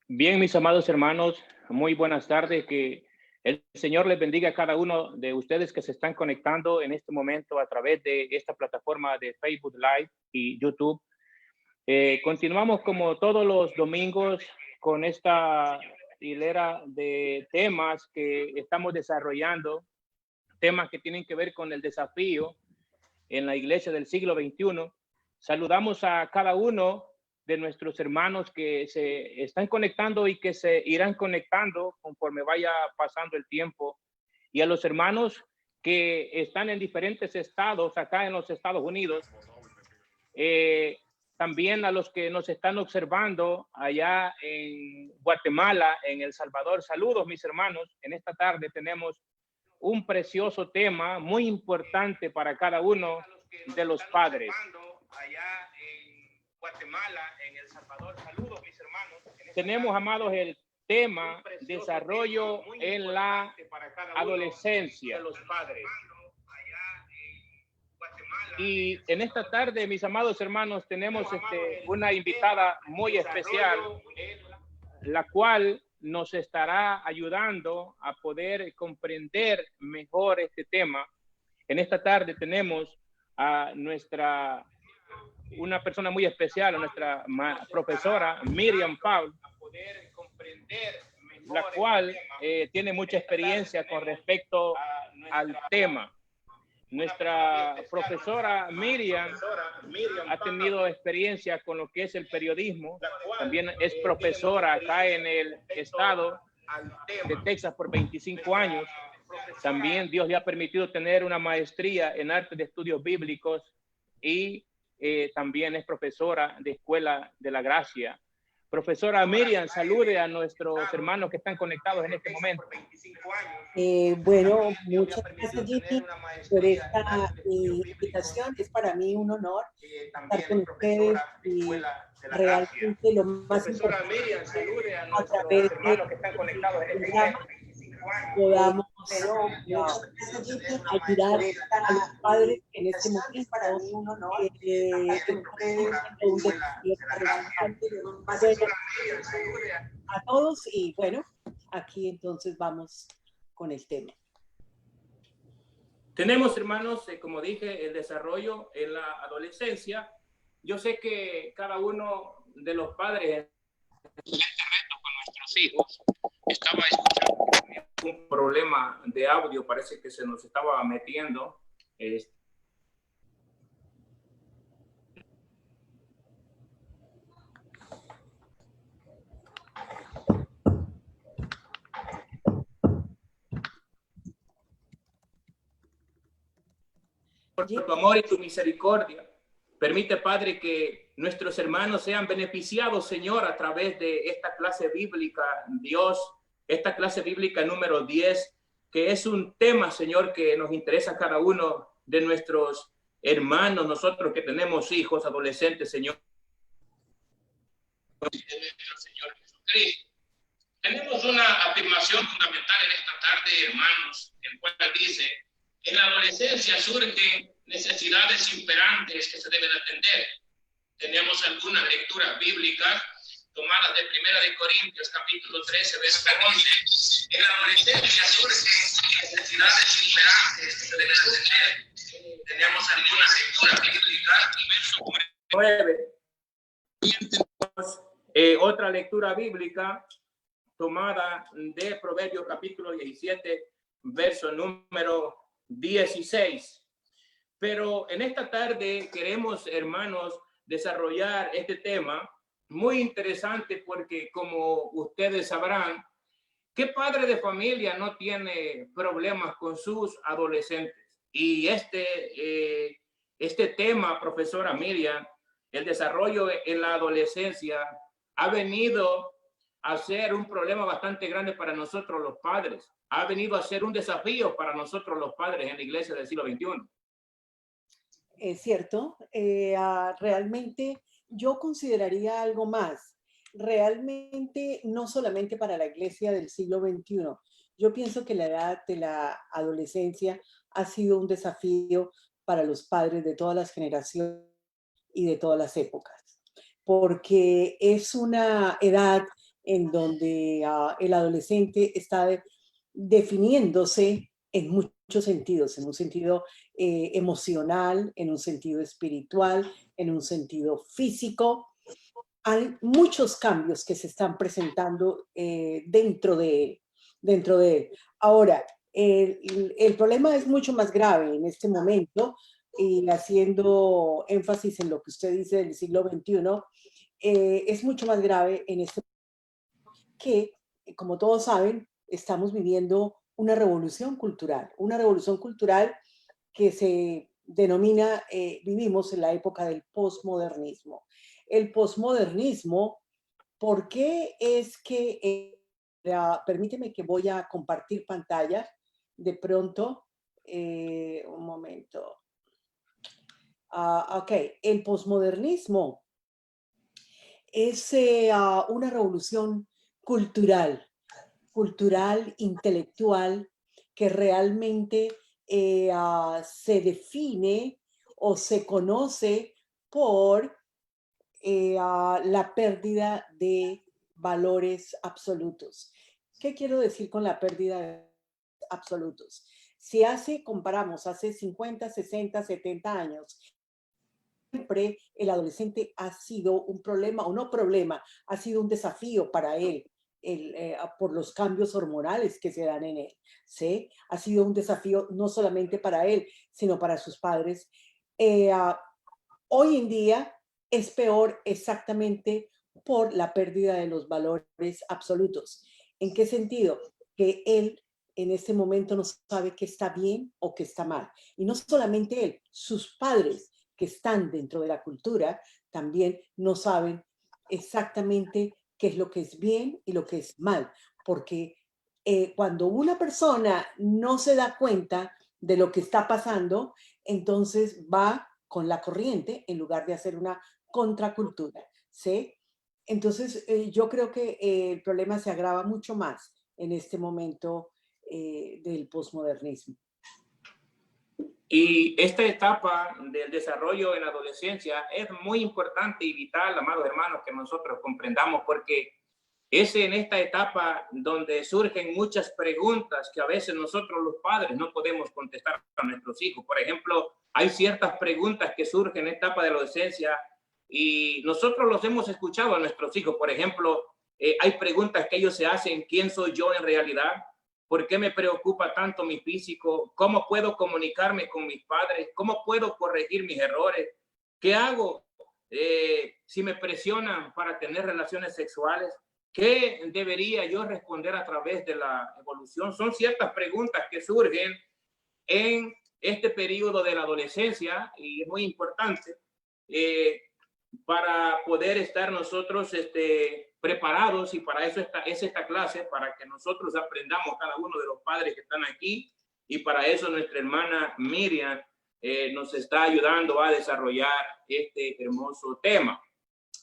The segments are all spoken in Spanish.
Bien, mis amados hermanos, muy buenas tardes. Que el Señor les bendiga a cada uno de ustedes que se están conectando en este momento a través de esta plataforma de Facebook Live y YouTube. Continuamos como todos los domingos con esta hilera de temas que estamos desarrollando, temas que tienen que ver con el desafío en la iglesia del siglo XXI. Saludamos a cada uno de nuestros hermanos que se están conectando y que se irán conectando conforme vaya pasando el tiempo, y a los hermanos que están en diferentes estados acá en los Estados Unidos, también a los que nos están observando allá en Guatemala, en El Salvador. Saludos, mis hermanos. En esta tarde tenemos un precioso tema muy importante para cada uno de los padres. Allá en Guatemala, en El Salvador. Saludos, mis hermanos. Tenemos, amados, el tema desarrollo en la adolescencia. Y en esta tarde, mis amados hermanos, tenemos una invitada muy especial, la cual nos estará ayudando a poder comprender mejor este tema. En esta tarde tenemos a una persona muy especial, a nuestra profesora Miriam Paul, la cual tiene mucha experiencia con respecto al tema. Nuestra profesora Miriam ha tenido experiencia con lo que es el periodismo. También es profesora acá en el estado de Texas por 25 años. También Dios le ha permitido tener una maestría en arte de estudios bíblicos y también es profesora de Escuela de la Gracia. Profesora Miriam, salude a nuestros hermanos que están conectados en este momento. Bueno, muchas gracias, Jimmy, por esta invitación. Es para mí un honor estar con ustedes y realmente lo más importante a través de este programa podamos ayudar a los padres que en este momento a todos. Y bueno, aquí entonces vamos con el tema. Tenemos, hermanos, como dije, el desarrollo en la adolescencia. Yo sé que cada uno de los padres en este reto con nuestros hijos estaba escuchando un problema de audio, parece que se nos estaba metiendo. Por tu amor y tu misericordia, permite, Padre, que nuestros hermanos sean beneficiados, Señor, a través de esta clase bíblica, Dios, esta clase bíblica número 10, que es un tema, Señor, que nos interesa a cada uno de nuestros hermanos, nosotros que tenemos hijos, adolescentes, Señor. Señor Jesucristo. Tenemos una afirmación fundamental en esta tarde, hermanos, el cual dice: en la adolescencia surgen necesidades imperantes que se deben atender. Tenemos algunas lecturas bíblicas tomadas de 1 Corintios, capítulo 13, verso 11. En la adolescencia surgen necesidades imperantes que se deben atender. Tenemos algunas lecturas bíblicas, y verso 9. Y tenemos otra lectura bíblica tomada de Proverbios, capítulo 17, verso número 16. Pero en esta tarde queremos, hermanos, desarrollar este tema muy interesante, porque como ustedes sabrán, ¿qué padre de familia no tiene problemas con sus adolescentes? Y este tema, profesora Miriam, el desarrollo en la adolescencia, ha venido a ser un problema bastante grande para nosotros los padres. Ha venido a ser un desafío para nosotros los padres en la iglesia del siglo XXI. Es cierto, realmente yo consideraría algo más. Realmente no solamente para la iglesia del siglo XXI. Yo pienso que la edad de la adolescencia ha sido un desafío para los padres de todas las generaciones y de todas las épocas, porque es una edad en donde el adolescente está definiéndose en muchos sentidos, en un sentido emocional, en un sentido espiritual, en un sentido físico. Hay muchos cambios que se están presentando dentro de él. Ahora, el problema es mucho más grave en este momento, y haciendo énfasis en lo que usted dice del siglo XXI, es mucho más grave en este que, como todos saben, estamos viviendo una revolución cultural que se denomina, vivimos en la época del posmodernismo. El posmodernismo, ¿por qué es que, permíteme que voy a compartir pantalla de pronto, un momento. Ok, el posmodernismo es una revolución cultural, intelectual, que realmente se define o se conoce por la pérdida de valores absolutos. ¿Qué quiero decir con la pérdida de absolutos? Si comparamos hace 50, 60, 70 años, siempre el adolescente ha sido un problema, o no problema, ha sido un desafío para él, por los cambios hormonales que se dan en él, ¿sí? Ha sido un desafío no solamente para él, sino para sus padres. Hoy en día es peor exactamente por la pérdida de los valores absolutos. ¿En qué sentido? Que él en este momento no sabe qué está bien o qué está mal. Y no solamente él, sus padres que están dentro de la cultura también no saben exactamente qué es lo que es bien y lo que es mal. Porque cuando una persona no se da cuenta de lo que está pasando, entonces va con la corriente en lugar de hacer una contracultura, ¿sí? Entonces, yo creo que el problema se agrava mucho más en este momento del posmodernismo. Y esta etapa del desarrollo en la adolescencia es muy importante y vital, amados hermanos, que nosotros comprendamos, porque es en esta etapa donde surgen muchas preguntas que a veces nosotros los padres no podemos contestar a nuestros hijos. Por ejemplo, hay ciertas preguntas que surgen en esta etapa de la adolescencia y nosotros los hemos escuchado a nuestros hijos. Por ejemplo, hay preguntas que ellos se hacen: ¿quién soy yo en realidad? ¿Por qué me preocupa tanto mi físico? ¿Cómo puedo comunicarme con mis padres? ¿Cómo puedo corregir mis errores? ¿Qué hago si me presionan para tener relaciones sexuales? ¿Qué debería yo responder a través de la evolución? Son ciertas preguntas que surgen en este periodo de la adolescencia y es muy importante para poder estar nosotros preparados, y para eso es esta clase, para que nosotros aprendamos cada uno de los padres que están aquí, y para eso nuestra hermana Miriam nos está ayudando a desarrollar este hermoso tema.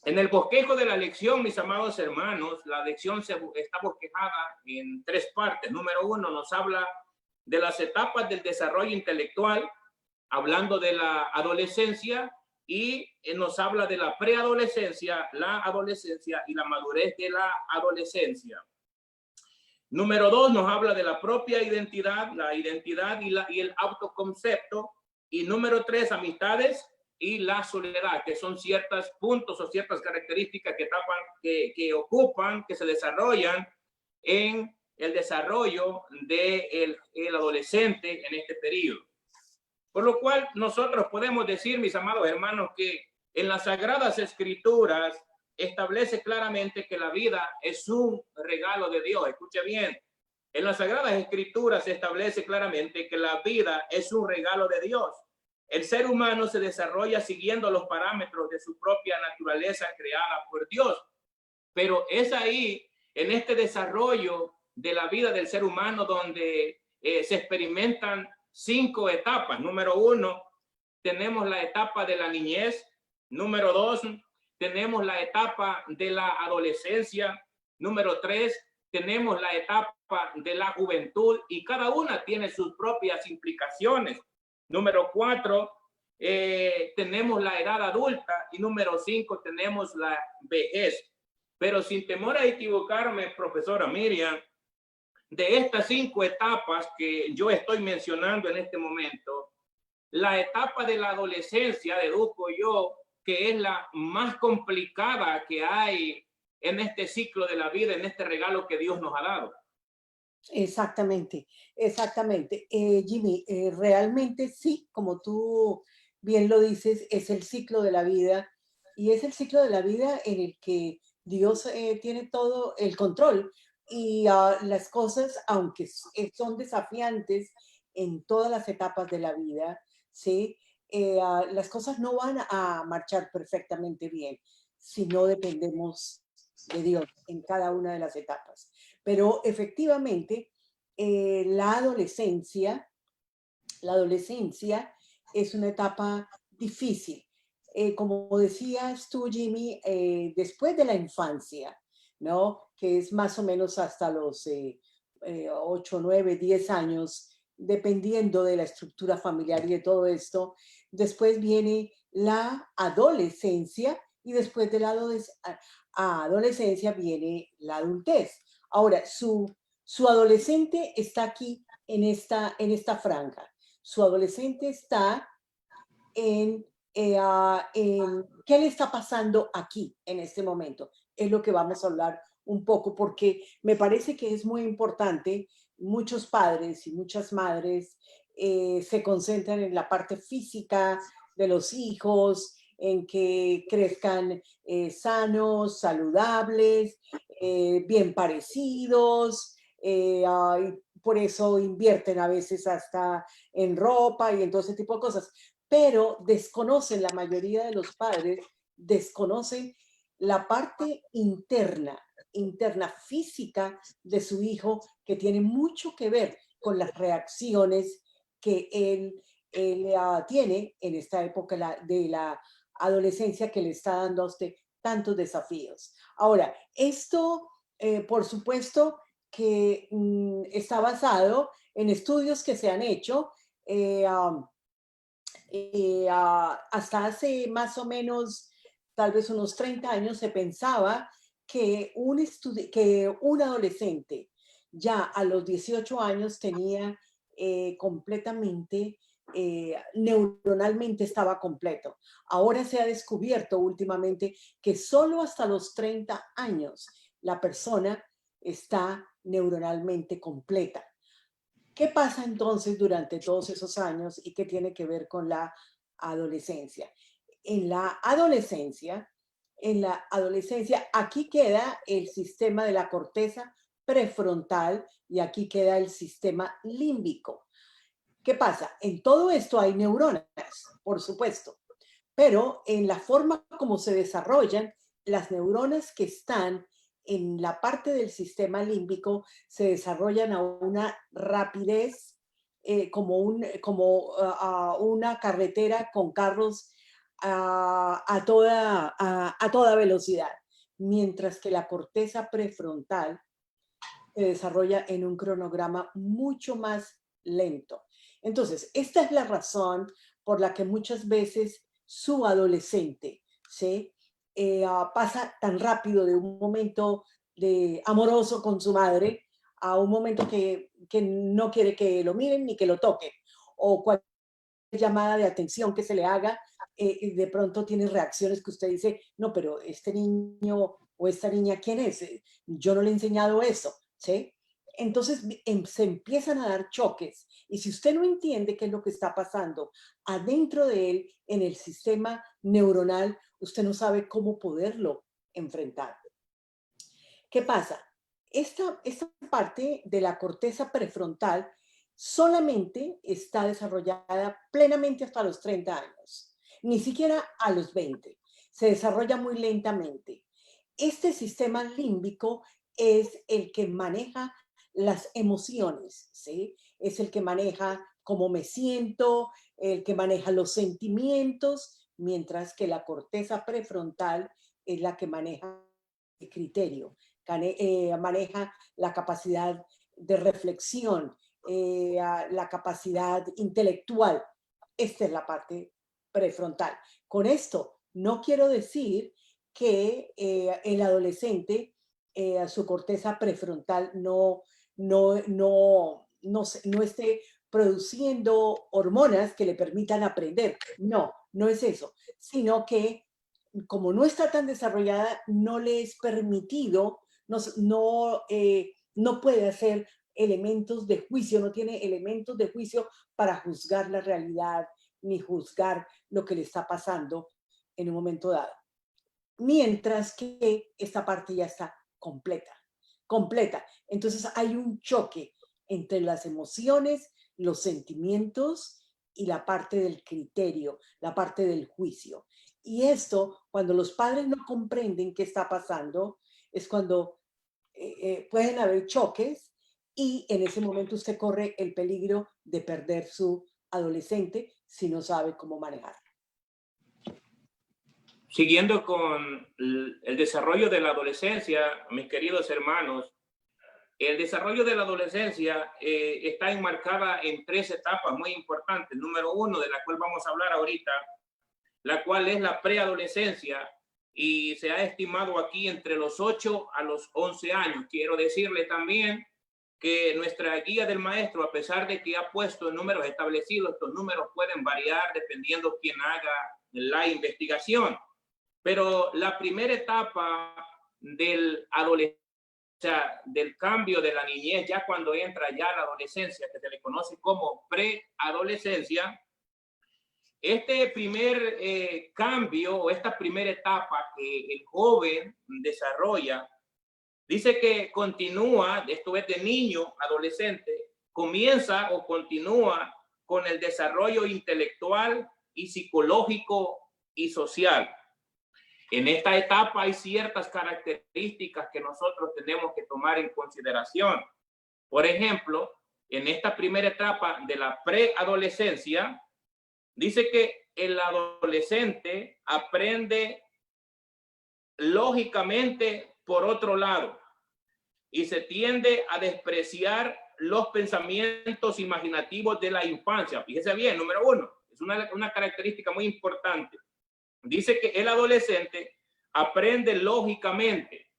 En el bosquejo de la lección, mis amados hermanos, la lección está bosquejada en 3 partes. Número 1, nos habla de las etapas del desarrollo intelectual, hablando de la adolescencia, y nos habla de la preadolescencia, la adolescencia y la madurez de la adolescencia. Número 2, nos habla de la propia identidad, la identidad y el autoconcepto. Y número 3, amistades y la soledad, que son ciertos puntos o ciertas características que ocupan, que se desarrollan en el desarrollo del adolescente en este periodo. Por lo cual nosotros podemos decir, mis amados hermanos, que en las Sagradas Escrituras establece claramente que la vida es un regalo de Dios. Escuche bien, en las Sagradas Escrituras se establece claramente que la vida es un regalo de Dios. El ser humano se desarrolla siguiendo los parámetros de su propia naturaleza creada por Dios. Pero es ahí, en este desarrollo de la vida del ser humano, donde se experimentan 5 etapas. Número 1, tenemos la etapa de la niñez. Número 2, tenemos la etapa de la adolescencia. Número 3, tenemos la etapa de la juventud, y cada una tiene sus propias implicaciones. Número 4, tenemos la edad adulta, y número 5, tenemos la vejez. Pero sin temor a equivocarme, profesora Miriam, de estas 5 etapas que yo estoy mencionando en este momento, la etapa de la adolescencia, deduzco yo, que es la más complicada que hay en este ciclo de la vida, en este regalo que Dios nos ha dado. Exactamente, exactamente. Jimmy, realmente sí, como tú bien lo dices, es el ciclo de la vida y es el ciclo de la vida en el que Dios tiene todo el control y las cosas, aunque son desafiantes en todas las etapas de la vida, ¿sí? Las cosas no van a marchar perfectamente bien si no dependemos de Dios en cada una de las etapas. Pero efectivamente, la adolescencia es una etapa difícil. Como decías tú, Jimmy, después de la infancia, ¿no? Que es más o menos hasta los 8, 9, 10 años, dependiendo de la estructura familiar y de todo esto. Después viene la adolescencia y después de la adolescencia viene la adultez. Ahora, su adolescente está aquí en esta franja. Su adolescente está en qué le está pasando aquí en este momento. Es lo que vamos a hablar un poco, porque me parece que es muy importante. Muchos padres y muchas madres se concentran en la parte física de los hijos, en que crezcan sanos, saludables, bien parecidos, por eso invierten a veces hasta en ropa y en todo ese tipo de cosas, pero desconocen, la mayoría de los padres desconocen la parte interna física de su hijo, que tiene mucho que ver con las reacciones que él tiene en esta época de la adolescencia, que le está dando a usted tantos desafíos. Ahora, esto, por supuesto, que está basado en estudios que se han hecho hasta hace más o menos, tal vez unos 30 años, se pensaba que que un adolescente ya a los 18 años tenía completamente, neuronalmente estaba completo. Ahora se ha descubierto últimamente que solo hasta los 30 años la persona está neuronalmente completa. ¿Qué pasa entonces durante todos esos años y qué tiene que ver con la adolescencia? En la adolescencia, aquí queda el sistema de la corteza prefrontal y aquí queda el sistema límbico. ¿Qué pasa? En todo esto hay neuronas, por supuesto, pero en la forma como se desarrollan, las neuronas que están en la parte del sistema límbico se desarrollan a una rapidez, como una carretera con carros a toda velocidad, mientras que la corteza prefrontal se desarrolla en un cronograma mucho más lento. Entonces, esta es la razón por la que muchas veces su adolescente ¿sí? Pasa tan rápido de un momento de amoroso con su madre a un momento que no quiere que lo miren ni que lo toquen, o cualquier llamada de atención que se le haga, de pronto tiene reacciones que usted dice, no, pero este niño o esta niña, ¿quién es? Yo no le he enseñado eso, ¿sí? Entonces se empiezan a dar choques y si usted no entiende qué es lo que está pasando adentro de él, en el sistema neuronal, usted no sabe cómo poderlo enfrentar. ¿Qué pasa? Esta parte de la corteza prefrontal solamente está desarrollada plenamente hasta los 30 años, ni siquiera a los 20. Se desarrolla muy lentamente. Este sistema límbico es el que maneja las emociones, ¿sí? Es el que maneja cómo me siento, el que maneja los sentimientos, mientras que la corteza prefrontal es la que maneja el criterio, maneja la capacidad de reflexión, la capacidad intelectual. Esta es la parte prefrontal. Con esto no quiero decir que el adolescente, su corteza prefrontal no esté produciendo hormonas que le permitan aprender. No, no es eso, sino que como no está tan desarrollada, no le es permitido, no puede hacer elementos de juicio, no tiene elementos de juicio para juzgar la realidad ni juzgar lo que le está pasando en un momento dado. Mientras que esta parte ya está completa, completa. Entonces hay un choque entre las emociones, los sentimientos y la parte del criterio, la parte del juicio. Y esto, cuando los padres no comprenden qué está pasando, es cuando pueden haber choques y en ese momento usted corre el peligro de perder su adolescente si no sabe cómo manejar. Siguiendo con el desarrollo de la adolescencia, mis queridos hermanos, el desarrollo de la adolescencia está enmarcada en 3 etapas muy importantes. Número 1, de la cual vamos a hablar ahorita, la cual es la preadolescencia, y se ha estimado aquí entre los 8 a los 11 años. Quiero decirle también que nuestra guía del maestro, a pesar de que ha puesto números establecidos, estos números pueden variar dependiendo quién haga la investigación. Pero la primera etapa del adolescente, o sea, del cambio de la niñez, ya cuando entra ya la adolescencia, que se le conoce como preadolescencia, este primer cambio o esta primera etapa que el joven desarrolla, dice que continúa, esto es de niño, adolescente, comienza o continúa con el desarrollo intelectual y psicológico y social. En esta etapa hay ciertas características que nosotros tenemos que tomar en consideración. Por ejemplo, en esta primera etapa de la preadolescencia, dice que el adolescente aprende lógicamente por otro lado y se tiende a despreciar los pensamientos imaginativos de la infancia. Fíjese bien, número 1, es una característica muy importante. Dice que el adolescente aprende lógicamente.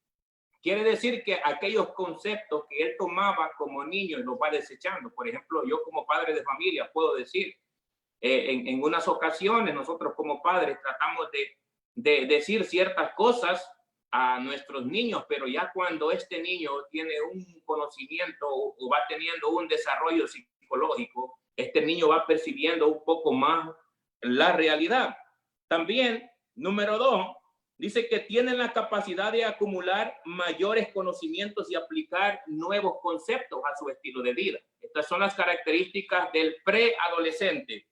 Quiere decir que aquellos conceptos que él tomaba como niño los va desechando. Por ejemplo, yo como padre de familia puedo decir, en unas ocasiones nosotros como padres tratamos de decir ciertas cosas a nuestros niños, pero ya cuando este niño tiene un conocimiento o va teniendo un desarrollo psicológico, este niño va percibiendo un poco más la realidad. También, número 2, dice que tienen la capacidad de acumular mayores conocimientos y aplicar nuevos conceptos a su estilo de vida. Estas son las características del preadolescente.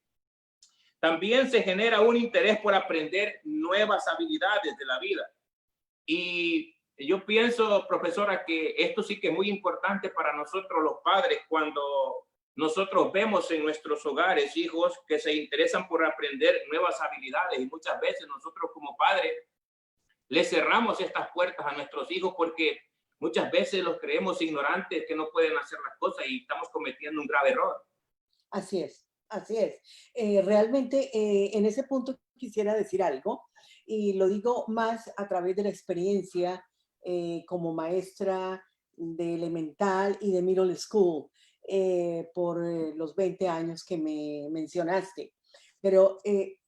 También se genera un interés por aprender nuevas habilidades de la vida. Y yo pienso, profesora, que esto sí que es muy importante para nosotros los padres cuando nosotros vemos en nuestros hogares hijos que se interesan por aprender nuevas habilidades y muchas veces nosotros como padres les cerramos estas puertas a nuestros hijos porque muchas veces los creemos ignorantes que no pueden hacer las cosas y estamos cometiendo un grave error. Así es, así es. Realmente en ese punto quisiera decir algo y lo digo más a través de la experiencia como maestra de elemental y de middle school por los 20 años que me mencionaste. Pero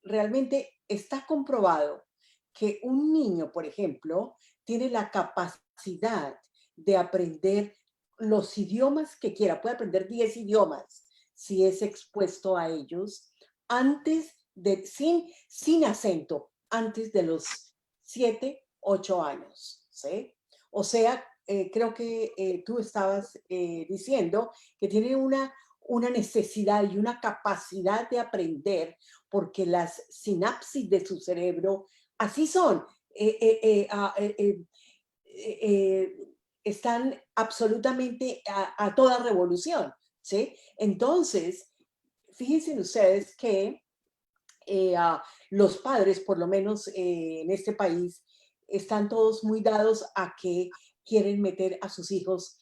realmente está comprobado que un niño, por ejemplo, tiene la capacidad de aprender los idiomas que quiera. Puede aprender 10 idiomas si es expuesto a ellos antes de, sin acento, antes de los 7, 8 años, ¿sí? O sea, creo que tú estabas diciendo que tiene una necesidad y una capacidad de aprender porque las sinapsis de su cerebro así son. Están absolutamente a toda revolución, ¿sí? Entonces, fíjense ustedes que los padres, por lo menos en este país, están todos muy dados a que quieren meter a sus hijos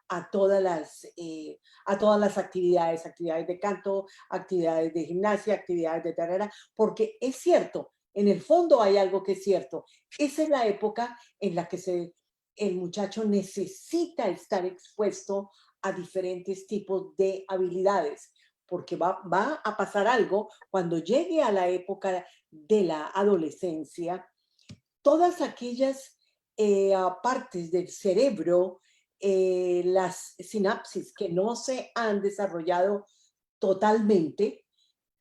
a todas las actividades, actividades de canto, actividades de gimnasia, actividades de tarara, porque es cierto, en el fondo hay algo que es cierto. Esa es la época en la que el muchacho necesita estar expuesto a diferentes tipos de habilidades, porque va a pasar algo cuando llegue a la época de la adolescencia. Todas aquellas partes del cerebro, las sinapsis que no se han desarrollado totalmente,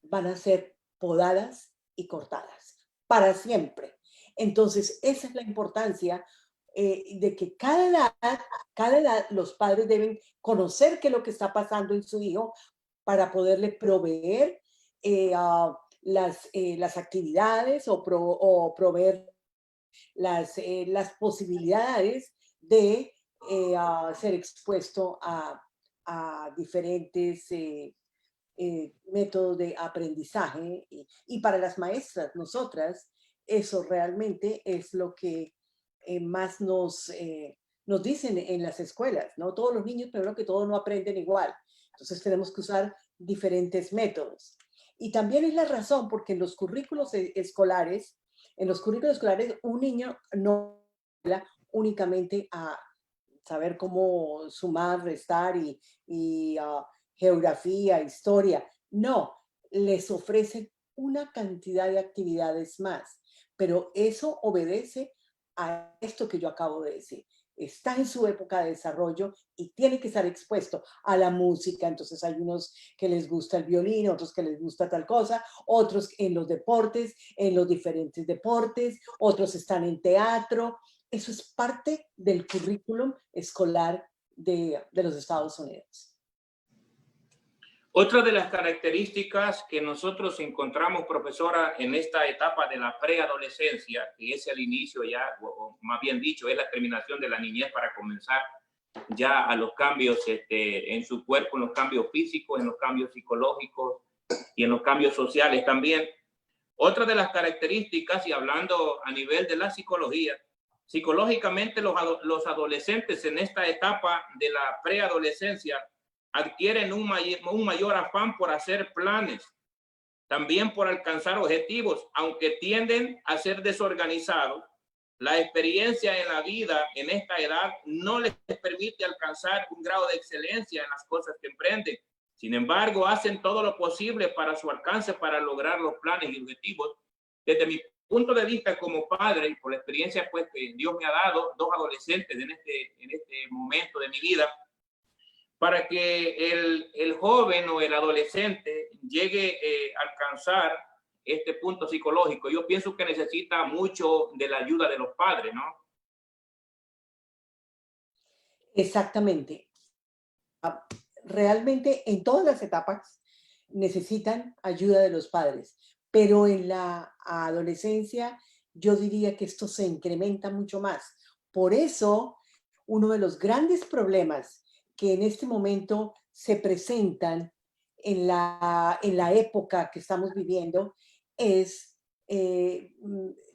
van a ser podadas y cortadas para siempre. Entonces, esa es la importancia de que cada edad los padres deben conocer qué es lo que está pasando en su hijo para poderle proveer las actividades o proveer las posibilidades de ser expuesto a diferentes métodos de aprendizaje y para las maestras, nosotras, eso realmente es lo que más nos dicen en las escuelas, ¿no? Todos los niños, primero que todo, no aprenden igual. Entonces tenemos que usar diferentes métodos. Y también es la razón porque en los currículos escolares, un niño no habla únicamente a saber cómo sumar, restar y geografía, historia. No, les ofrecen una cantidad de actividades más, pero eso obedece a esto que yo acabo de decir. Está en su época de desarrollo y tiene que estar expuesto a la música. Entonces hay unos que les gusta el violín, otros que les gusta tal cosa, otros en los deportes, en los diferentes deportes, otros están en teatro. Eso es parte del currículum escolar de los Estados Unidos. Otra de las características que nosotros encontramos, profesora, en esta etapa de la preadolescencia, que es el inicio ya, o más bien dicho, es la terminación de la niñez para comenzar ya a los cambios en su cuerpo, en los cambios físicos, en los cambios psicológicos y en los cambios sociales también. Otra de las características, y hablando a nivel de la psicología, psicológicamente los adolescentes en esta etapa de la preadolescencia adquieren un mayor afán por hacer planes, también por alcanzar objetivos, aunque tienden a ser desorganizados. La experiencia en la vida en esta edad no les permite alcanzar un grado de excelencia en las cosas que emprenden. Sin embargo, hacen todo lo posible para su alcance, para lograr los planes y objetivos. Desde mi punto de vista como padre y por la experiencia pues, que Dios me ha dado, dos adolescentes en este momento de mi vida, para que el joven o el adolescente llegue a alcanzar este punto psicológico, yo pienso que necesita mucho de la ayuda de los padres, ¿no? Exactamente. Realmente en todas las etapas necesitan ayuda de los padres, pero en la adolescencia yo diría que esto se incrementa mucho más. Por eso, uno de los grandes problemas que en este momento se presentan en la época que estamos viviendo es,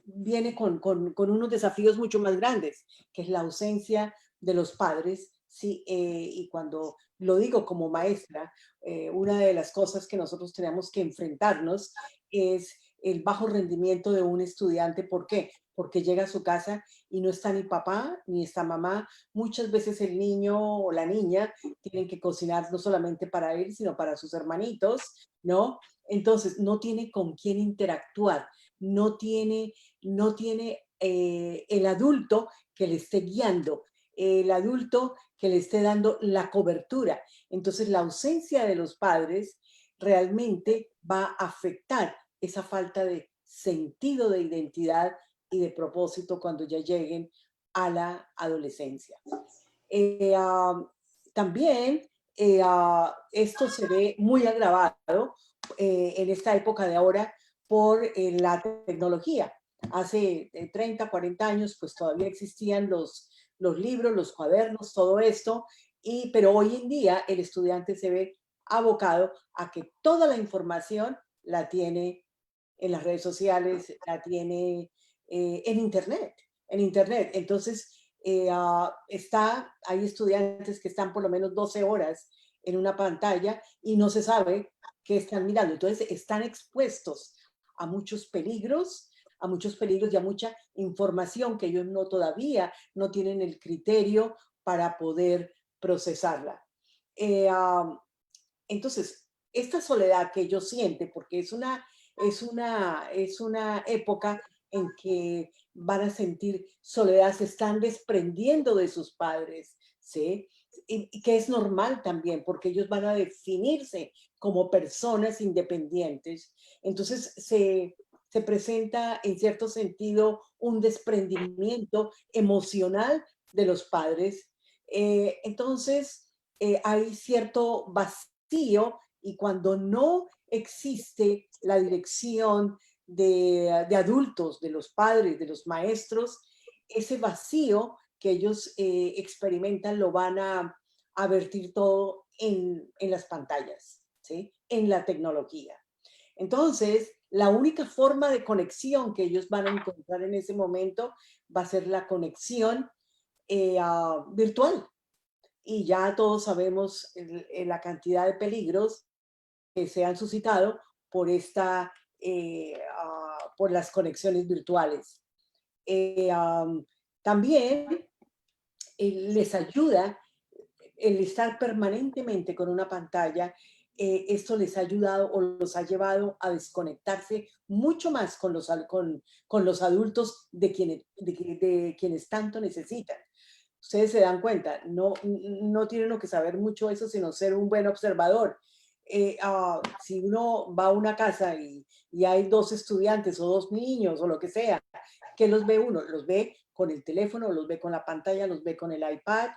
viene con unos desafíos mucho más grandes, que es la ausencia de los padres. Sí, y cuando lo digo como maestra, una de las cosas que nosotros tenemos que enfrentarnos es el bajo rendimiento de un estudiante. ¿Por qué? Porque llega a su casa y no está ni papá ni está mamá. Muchas veces el niño o la niña tienen que cocinar no solamente para él, sino para sus hermanitos, ¿no? Entonces, no tiene con quién interactuar, no tiene el adulto que le esté guiando, el adulto que le esté dando la cobertura. Entonces, la ausencia de los padres realmente va a afectar esa falta de sentido de identidad y de propósito cuando ya lleguen a la adolescencia. También esto se ve muy agravado en esta época de ahora por la tecnología. Hace 30, 40 años, pues todavía existían los libros, los cuadernos, todo esto, pero hoy en día el estudiante se ve abocado a que toda la información la tiene en las redes sociales, la tiene en Internet, en Internet. Entonces, hay estudiantes que están por lo menos 12 horas en una pantalla y no se sabe qué están mirando. Entonces, están expuestos a muchos peligros, a muchos peligros y a mucha información que ellos no todavía no tienen el criterio para poder procesarla. Entonces, esta soledad que ellos sienten, porque es una época en que van a sentir soledad, se están desprendiendo de sus padres, ¿sí? Y que es normal también, porque ellos van a definirse como personas independientes. Entonces, se presenta en cierto sentido un desprendimiento emocional de los padres. Entonces, hay cierto vacío y cuando no existe la dirección de adultos, de los padres, de los maestros, ese vacío que ellos experimentan lo van a vertir todo en las pantallas, ¿sí? En la tecnología. Entonces, la única forma de conexión que ellos van a encontrar en ese momento va a ser la conexión virtual. Y ya todos sabemos la cantidad de peligros que se han suscitado por por las conexiones virtuales. También les ayuda el estar permanentemente con una pantalla. Esto les ha ayudado o los ha llevado a desconectarse mucho más con los adultos de quienes tanto necesitan. Ustedes se dan cuenta, no tienen uno que saber mucho eso, sino ser un buen observador. Si uno va a una casa y hay dos estudiantes o dos niños o lo que sea, ¿qué los ve uno? Los ve con el teléfono, los ve con la pantalla, los ve con el iPad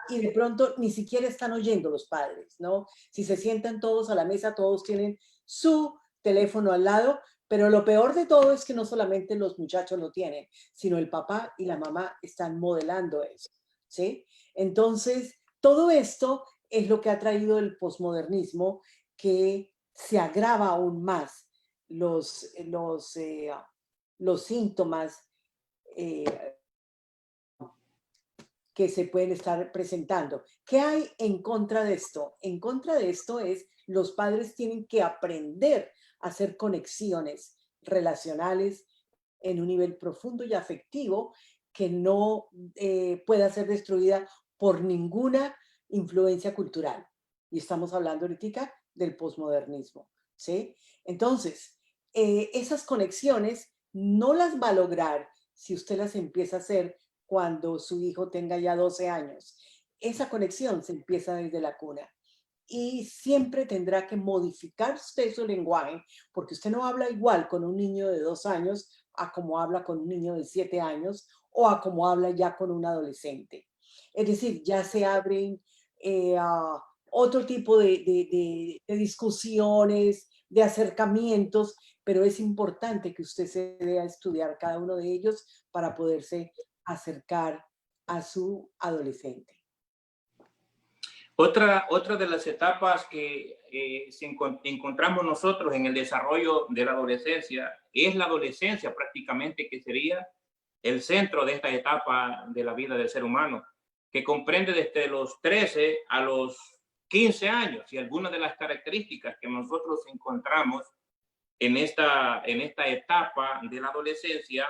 y de pronto ni siquiera están oyendo los padres, ¿no? Si se sientan todos a la mesa, todos tienen su teléfono al lado, pero lo peor de todo es que no solamente los muchachos lo tienen, sino el papá y la mamá están modelando eso, ¿sí? Entonces, todo esto es lo que ha traído el posmodernismo, que se agrava aún más los síntomas que se pueden estar presentando. ¿Qué hay en contra de esto? En contra de esto es los padres tienen que aprender a hacer conexiones relacionales en un nivel profundo y afectivo que no pueda ser destruida por ninguna influencia cultural. Y estamos hablando ahorita del posmodernismo, ¿sí? Entonces, esas conexiones no las va a lograr si usted las empieza a hacer cuando su hijo tenga ya 12 años. Esa conexión se empieza desde la cuna y siempre tendrá que modificar usted su lenguaje, porque usted no habla igual con un niño de 2 años a como habla con un niño de 7 años o a como habla ya con un adolescente. Es decir, ya se abren otro tipo de discusiones, de acercamientos, pero es importante que usted se dé a estudiar cada uno de ellos para poderse acercar a su adolescente. Otra de las etapas que encontramos nosotros en el desarrollo de la adolescencia es la adolescencia prácticamente, que sería el centro de esta etapa de la vida del ser humano, que comprende desde los 13 a los 15 años, y algunas de las características que nosotros encontramos en esta etapa de la adolescencia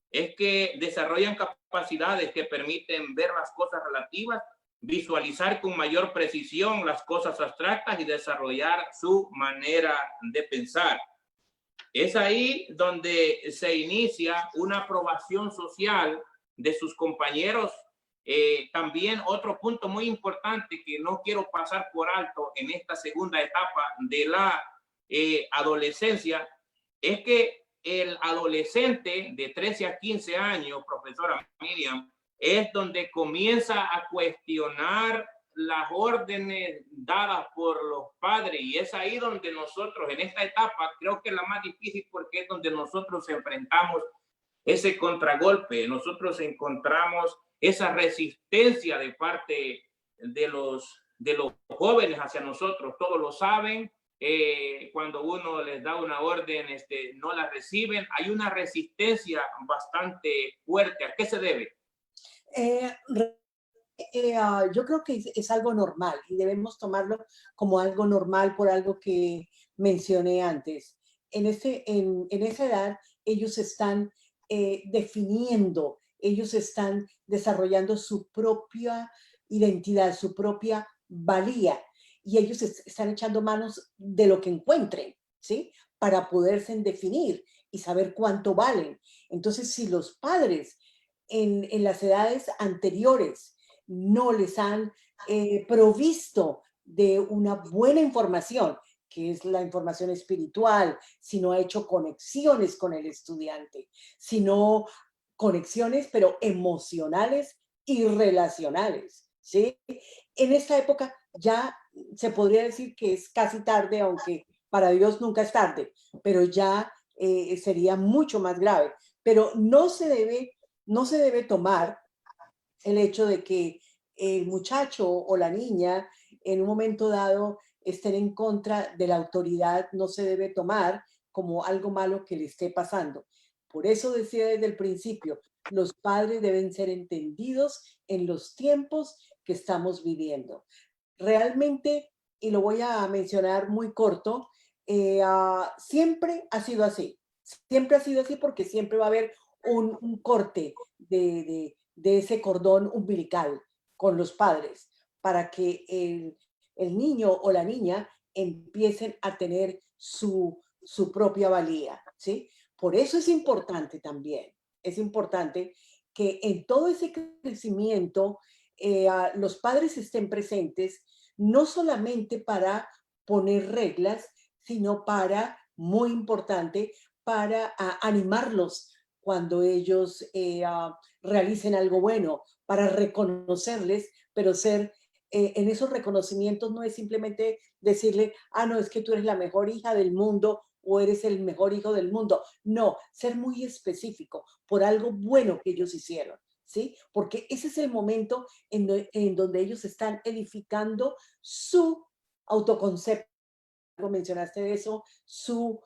es que desarrollan capacidades que permiten ver las cosas relativas, visualizar con mayor precisión las cosas abstractas y desarrollar su manera de pensar. Es ahí donde se inicia una aprobación social de sus compañeros. También otro punto muy importante que no quiero pasar por alto en esta segunda etapa de la adolescencia es que el adolescente de 13 a 15 años, profesora Miriam, es donde comienza a cuestionar las órdenes dadas por los padres, y es ahí donde nosotros en esta etapa creo que es la más difícil, porque es donde nosotros enfrentamos ese contragolpe, nosotros encontramos esa resistencia de parte de los jóvenes hacia nosotros. Todos lo saben, cuando uno les da una orden, no la reciben. Hay una resistencia bastante fuerte. ¿A qué se debe? Yo creo que es algo normal y debemos tomarlo como algo normal por algo que mencioné antes. En esa edad ellos están definiendo, ellos están desarrollando su propia identidad, su propia valía, y ellos están echando manos de lo que encuentren, ¿sí? Para poderse definir y saber cuánto valen. Entonces, si los padres en las edades anteriores no les han provisto de una buena información, que es la información espiritual, si no ha hecho conexiones con el estudiante, sino conexiones, pero emocionales y relacionales, ¿sí? En esta época ya se podría decir que es casi tarde, aunque para Dios nunca es tarde, pero ya sería mucho más grave. Pero no se debe tomar el hecho de que el muchacho o la niña en un momento dado estén en contra de la autoridad, no se debe tomar como algo malo que le esté pasando. Por eso decía desde el principio, los padres deben ser entendidos en los tiempos que estamos viviendo. Realmente, y lo voy a mencionar muy corto, siempre ha sido así. Siempre ha sido así porque siempre va a haber un corte de ese cordón umbilical con los padres para que el niño o la niña empiecen a tener su propia valía, ¿sí? Por eso es importante también, es importante que en todo ese crecimiento los padres estén presentes, no solamente para poner reglas, sino para, muy importante, para animarlos cuando ellos realicen algo bueno, para reconocerles, pero ser en esos reconocimientos no es simplemente decirle, ah, no, es que tú eres la mejor hija del mundo o eres el mejor hijo del mundo. No, ser muy específico por algo bueno que ellos hicieron, ¿sí? Porque ese es el momento en donde ellos están edificando su autoconcepto, mencionaste eso, su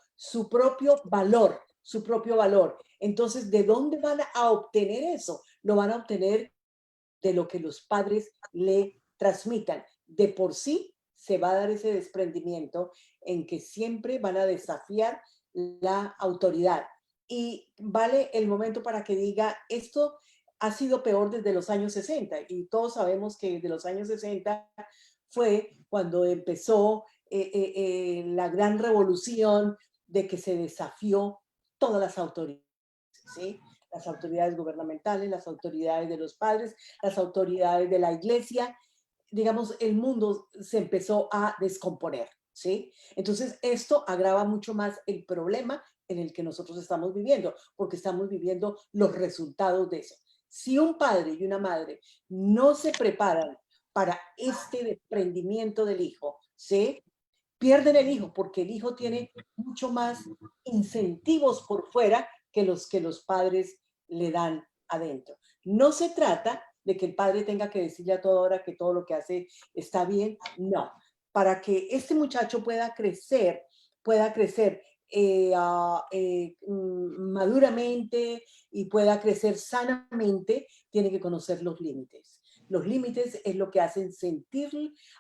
propio valor, su propio valor. Entonces, ¿de dónde van a obtener eso? Lo van a obtener de lo que los padres le transmitan. De por sí se va a dar ese desprendimiento en que siempre van a desafiar la autoridad. Y vale el momento para que diga, esto ha sido peor desde los años 60 y todos sabemos que desde los años 60 fue cuando empezó la gran revolución de que se desafió todas las autoridades, ¿sí? Las autoridades gubernamentales, las autoridades de los padres, las autoridades de la iglesia, digamos, el mundo se empezó a descomponer, ¿sí? Entonces, esto agrava mucho más el problema en el que nosotros estamos viviendo, porque estamos viviendo los resultados de eso. Si un padre y una madre no se preparan para este desprendimiento del hijo, ¿sí? Pierden el hijo porque el hijo tiene mucho más incentivos por fuera que los padres le dan adentro. No se trata de que el padre tenga que decirle a toda hora que todo lo que hace está bien, no. Para que este muchacho pueda crecer maduramente y pueda crecer sanamente, tiene que conocer los límites. Los límites es lo que hacen sentir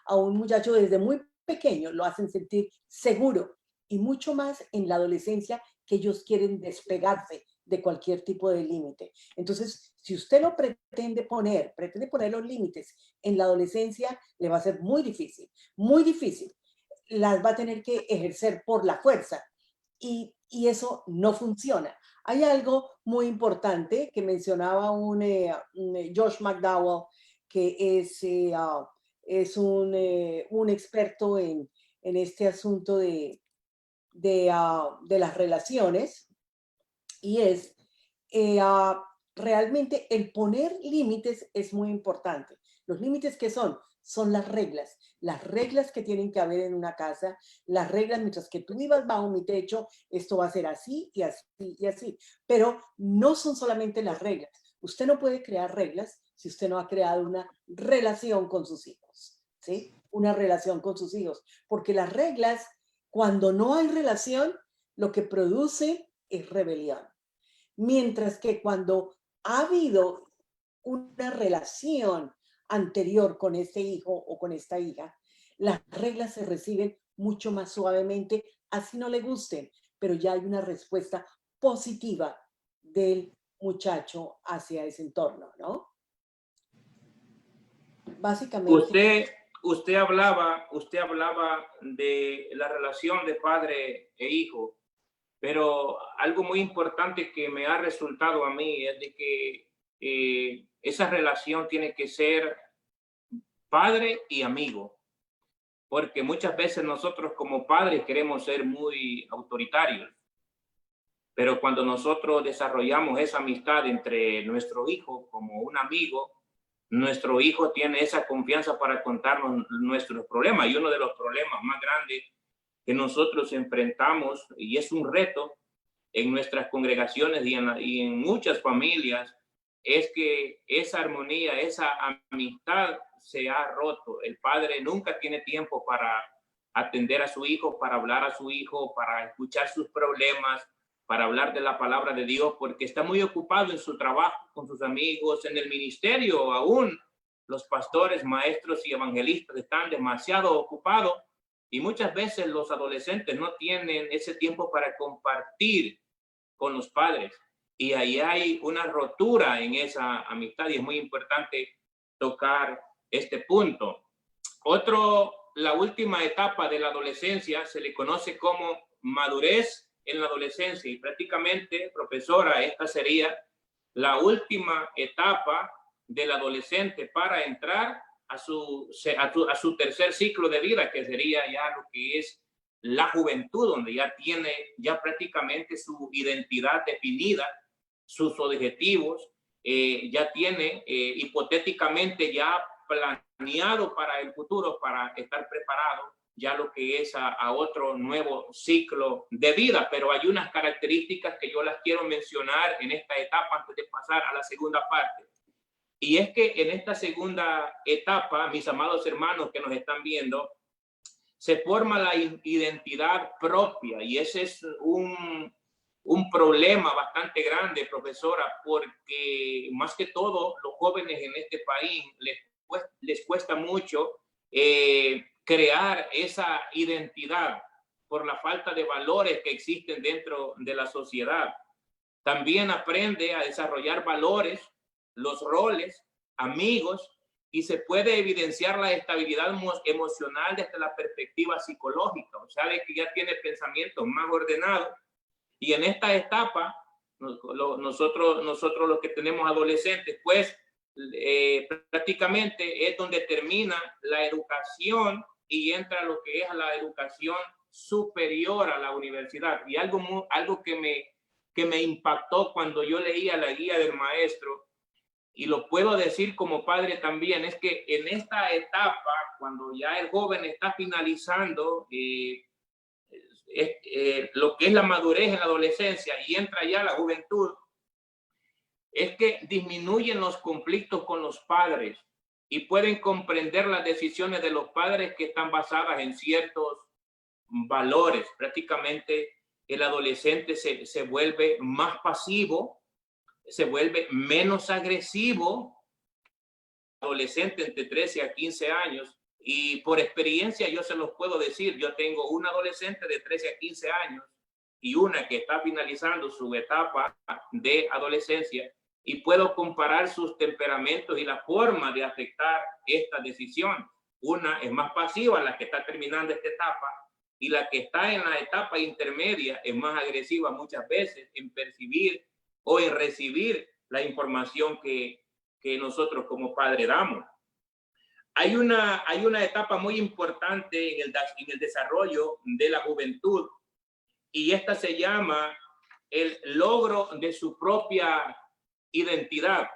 a un muchacho desde muy pequeño, lo hacen sentir seguro y mucho más en la adolescencia que ellos quieren despegarse de cualquier tipo de límite. Entonces, si usted lo pretende poner los límites en la adolescencia, le va a ser muy difícil, muy difícil. Las va a tener que ejercer por la fuerza y eso no funciona. Hay algo muy importante que mencionaba un Josh McDowell, que es un experto en este asunto de las relaciones, y es realmente el poner límites es muy importante. Los límites que son las reglas que tienen que haber en una casa, las reglas mientras que tú vivas bajo mi techo, esto va a ser así y así y así, pero no son solamente las reglas. Usted no puede crear reglas si usted no ha creado una relación con sus hijos, ¿sí? Una relación con sus hijos, porque las reglas, cuando no hay relación, lo que produce es rebelión. Mientras que cuando ha habido una relación anterior con este hijo o con esta hija, las reglas se reciben mucho más suavemente, así no le gusten, pero ya hay una respuesta positiva del muchacho hacia ese entorno, ¿no? Básicamente. Usted hablaba de la relación de padre e hijo, pero algo muy importante que me ha resultado a mí es de que esa relación tiene que ser padre y amigo, porque muchas veces nosotros como padres queremos ser muy autoritarios, pero cuando nosotros desarrollamos esa amistad entre nuestro hijo como un amigo, nuestro hijo tiene esa confianza para contarnos nuestros problemas. Y uno de los problemas más grandes que nosotros enfrentamos, y es un reto en nuestras congregaciones y en muchas familias, es que esa armonía, esa amistad se ha roto. El padre nunca tiene tiempo para atender a su hijo, para hablar a su hijo, para escuchar sus problemas, para hablar de la palabra de Dios, porque está muy ocupado en su trabajo, con sus amigos, en el ministerio. Aún los pastores, maestros y evangelistas están demasiado ocupados y muchas veces los adolescentes no tienen ese tiempo para compartir con los padres. Y ahí hay una rotura en esa amistad y es muy importante tocar este punto. La última etapa de la adolescencia se le conoce como madurez en la adolescencia y prácticamente, profesora, esta sería la última etapa del adolescente para entrar a su tercer ciclo de vida, que sería ya lo que es la juventud, donde ya tiene ya prácticamente su identidad definida, sus objetivos, ya tiene hipotéticamente ya planeado para el futuro, para estar preparado ya lo que es a otro nuevo ciclo de vida. Pero hay unas características que yo las quiero mencionar en esta etapa antes de pasar a la segunda parte. Y es que en esta segunda etapa, mis amados hermanos que nos están viendo, se forma la identidad propia y ese es un problema bastante grande, profesora, porque más que todo los jóvenes en este país les cuesta mucho crear esa identidad por la falta de valores que existen dentro de la sociedad. También aprende a desarrollar valores, los roles, amigos, y se puede evidenciar la estabilidad emocional desde la perspectiva psicológica, o sea, de que ya tiene pensamientos más ordenados. Y en esta etapa, nosotros los que tenemos adolescentes, pues prácticamente es donde termina la educación y entra lo que es la educación superior a la universidad. Y algo que me impactó cuando yo leía la guía del maestro, y lo puedo decir como padre también, es que en esta etapa, cuando ya el joven está finalizando lo que es la madurez en la adolescencia y entra ya la juventud, es que disminuyen los conflictos con los padres y pueden comprender las decisiones de los padres que están basadas en ciertos valores. Prácticamente el adolescente se vuelve más pasivo, se vuelve menos agresivo. Adolescente entre 13 a 15 años, y por experiencia yo se los puedo decir, yo tengo una adolescente de 13 a 15 años y una que está finalizando su etapa de adolescencia, y puedo comparar sus temperamentos y la forma de afectar esta decisión. Una es más pasiva, la que está terminando esta etapa, y la que está en la etapa intermedia es más agresiva muchas veces en percibir o en recibir la información que nosotros como padres damos. Hay una etapa muy importante en el desarrollo de la juventud, y esta se llama el logro de su propia identidad.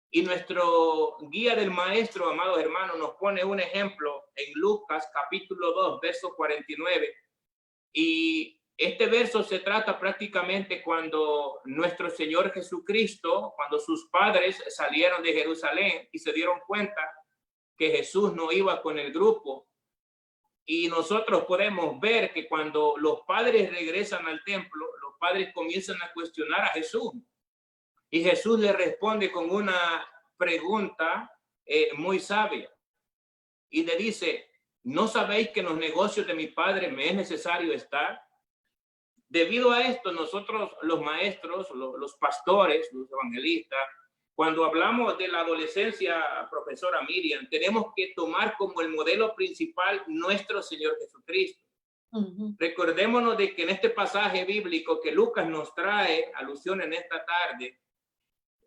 Y nuestro guía del maestro, amados hermanos, nos pone un ejemplo en Lucas capítulo 2, verso 49. Y este verso se trata prácticamente cuando nuestro Señor Jesucristo, cuando sus padres salieron de Jerusalén y se dieron cuenta que Jesús no iba con el grupo. Y nosotros podemos ver que cuando los padres regresan al templo, los padres comienzan a cuestionar a Jesús. Y Jesús le responde con una pregunta muy sabia. Y le dice, ¿no sabéis que en los negocios de mi padre me es necesario estar? Debido a esto, nosotros los maestros, los pastores, los evangelistas, cuando hablamos de la adolescencia, profesora Miriam, tenemos que tomar como el modelo principal nuestro Señor Jesucristo. Recordémonos de que en este pasaje bíblico que Lucas nos trae alusión en esta tarde,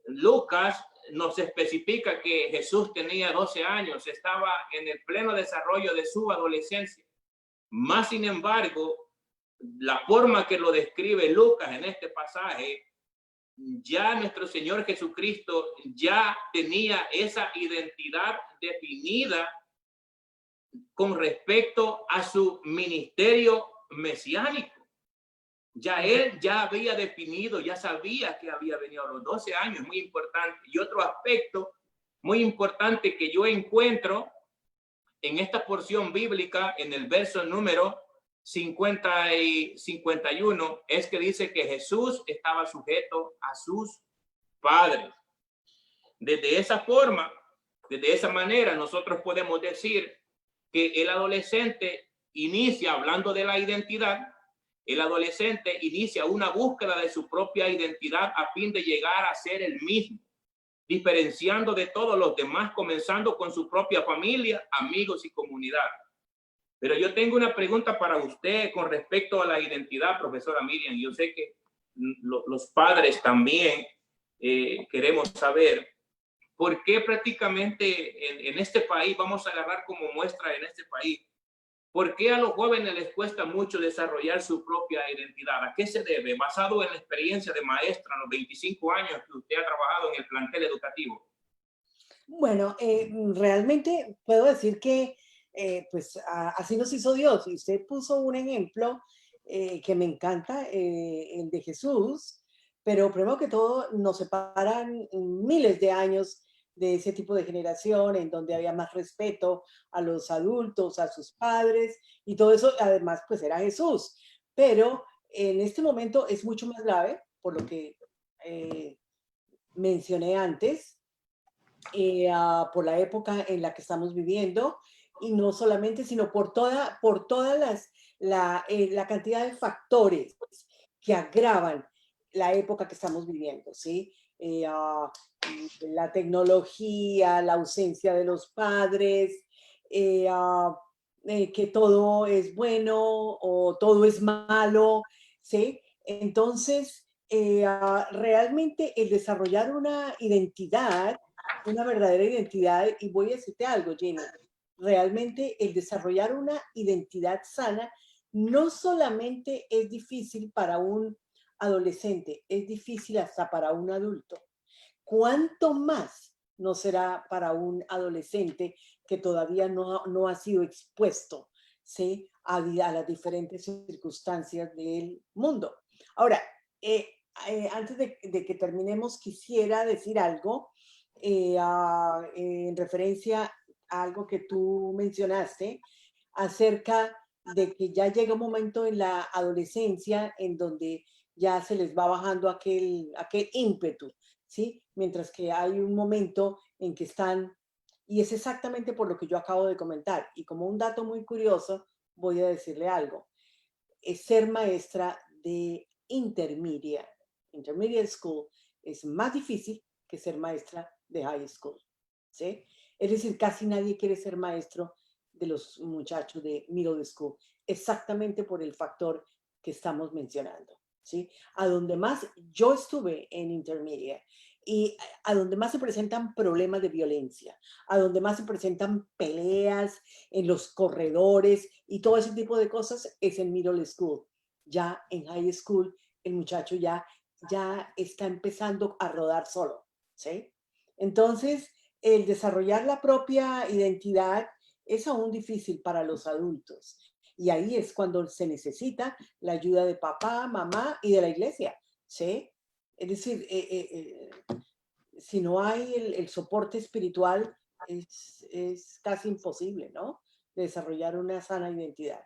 Lucas nos especifica que Jesús tenía 12 años, estaba en el pleno desarrollo de su adolescencia. Más sin embargo, la forma que lo describe Lucas en este pasaje, ya nuestro Señor Jesucristo ya tenía esa identidad definida con respecto a su ministerio mesiánico. Ya él ya había definido, ya sabía que había venido a los 12 años, muy importante. Y otro aspecto muy importante que yo encuentro en esta porción bíblica, en el verso número 50 y 51, es que dice que Jesús estaba sujeto a sus padres. Desde esa forma, desde esa manera, nosotros podemos decir que el adolescente inicia, hablando de la identidad, el adolescente inicia una búsqueda de su propia identidad a fin de llegar a ser el mismo, diferenciando de todos los demás, comenzando con su propia familia, amigos y comunidad. Pero yo tengo una pregunta para usted con respecto a la identidad, profesora Miriam. Yo sé que los padres también queremos saber por qué prácticamente en este país, vamos a agarrar como muestra en este país, ¿por qué a los jóvenes les cuesta mucho desarrollar su propia identidad? ¿A qué se debe? Basado en la experiencia de maestra, en los 25 años que usted ha trabajado en el plantel educativo. Bueno, realmente puedo decir que pues así nos hizo Dios. Y usted puso un ejemplo que me encanta, el de Jesús, pero primero que todo nos separan miles de años de ese tipo de generación en donde había más respeto a los adultos, a sus padres y todo eso, además pues era Jesús. Pero en este momento es mucho más grave, por lo que mencioné antes, por la época en la que estamos viviendo, y no solamente, sino por todas la cantidad de factores que agravan la época que estamos viviendo, ¿sí? La tecnología, la ausencia de los padres, que todo es bueno o todo es malo, ¿sí? Entonces, realmente el desarrollar una identidad, una verdadera identidad, y voy a decirte algo, Jenny, realmente el desarrollar una identidad sana no solamente es difícil para un adolescente, es difícil hasta para un adulto. ¿Cuánto más no será para un adolescente que todavía no ha sido expuesto, ¿sí?, a las diferentes circunstancias del mundo? Ahora, antes de que terminemos, quisiera decir algo en referencia a algo que tú mencionaste acerca de que ya llega un momento en la adolescencia en donde ya se les va bajando aquel ímpetu, ¿sí? Mientras que hay un momento en que están, y es exactamente por lo que yo acabo de comentar, y como un dato muy curioso, voy a decirle algo. Es ser maestra de intermediate school es más difícil que ser maestra de high school, ¿sí? Es decir, casi nadie quiere ser maestro de los muchachos de middle school, exactamente por el factor que estamos mencionando, ¿sí? A donde más yo estuve en intermediate y a donde más se presentan problemas de violencia, a donde más se presentan peleas en los corredores y todo ese tipo de cosas es en middle school. Ya en high school el muchacho ya está empezando a rodar solo, ¿sí? Entonces, el desarrollar la propia identidad es aún difícil para los adultos. Y ahí es cuando se necesita la ayuda de papá, mamá y de la iglesia, ¿sí? Es decir, si no hay el soporte espiritual, es casi imposible, ¿no?, desarrollar una sana identidad.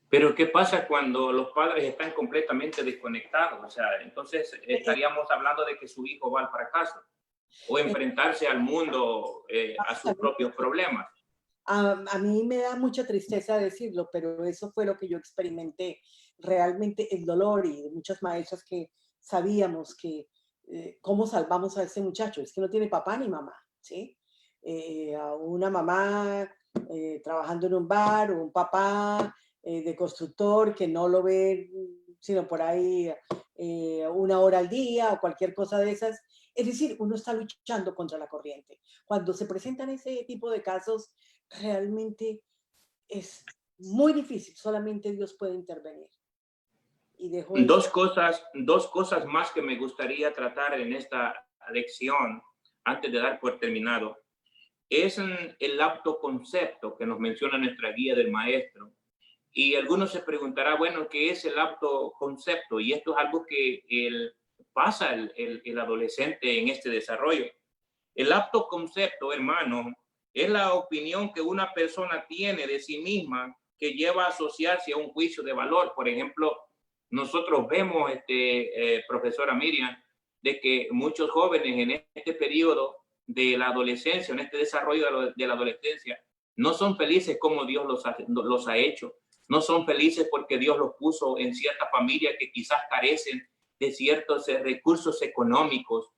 Pero ¿qué pasa cuando los padres están completamente desconectados? O sea, entonces estaríamos hablando de que su hijo va al fracaso o enfrentarse al mundo, a sus propios problemas. A mí me da mucha tristeza decirlo, pero eso fue lo que yo experimenté. realmente el dolor y de muchas maestras que sabíamos que cómo salvamos a ese muchacho. Es que no tiene papá ni mamá, ¿sí? A una mamá trabajando en un bar o un papá de constructor que no lo ve sino por ahí 1 hora al día o cualquier cosa de esas. Es decir, uno está luchando contra la corriente. Cuando se presentan ese tipo de casos, realmente es muy difícil, solamente Dios puede intervenir. Y dejo eso. Dos cosas más que me gustaría tratar en esta lección antes de dar por terminado. Es el autoconcepto que nos menciona nuestra guía del maestro. Y algunos se preguntará, bueno, ¿qué es el autoconcepto? Y esto es algo que pasa el adolescente en este desarrollo. El autoconcepto, hermano, es la opinión que una persona tiene de sí misma que lleva a asociarse a un juicio de valor. Por ejemplo, nosotros vemos, profesora Miriam, de que muchos jóvenes en este periodo de la adolescencia, en este desarrollo de la adolescencia, no son felices como Dios los ha hecho. No son felices porque Dios los puso en cierta familia que quizás carecen de ciertos recursos económicos.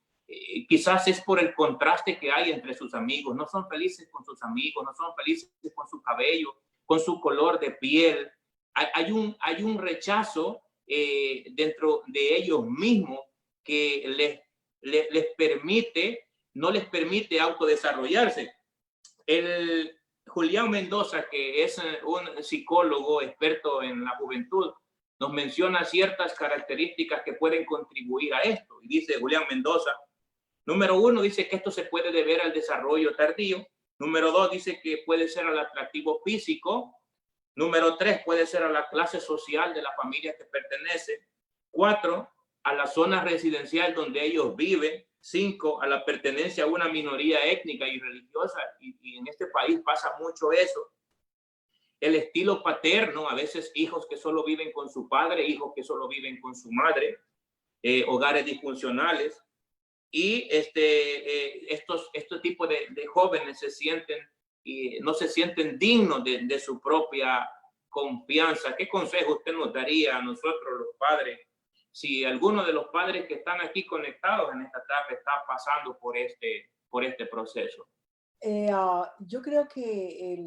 Quizás es por el contraste que hay entre sus amigos. No son felices con sus amigos, no son felices con su cabello, con su color de piel. Hay un rechazo dentro de ellos mismos que les permite, no les permite autodesarrollarse. El Julián Mendoza, que es un psicólogo experto en la juventud, nos menciona ciertas características que pueden contribuir a esto. Y dice Julián Mendoza, número 1, dice que esto se puede deber al desarrollo tardío. Número 2, dice que puede ser al atractivo físico. Número 3, puede ser a la clase social de la familia que pertenece. 4, a la zona residencial donde ellos viven. 5, a la pertenencia a una minoría étnica y religiosa. Y en este país pasa mucho eso. El estilo paterno, a veces hijos que solo viven con su padre, hijos que solo viven con su madre, hogares disfuncionales. Y estos tipos de jóvenes se sienten y no se sienten dignos de su propia confianza. ¿Qué consejo usted nos daría a nosotros los padres si alguno de los padres que están aquí conectados en esta tarde está pasando por este proceso? Yo creo que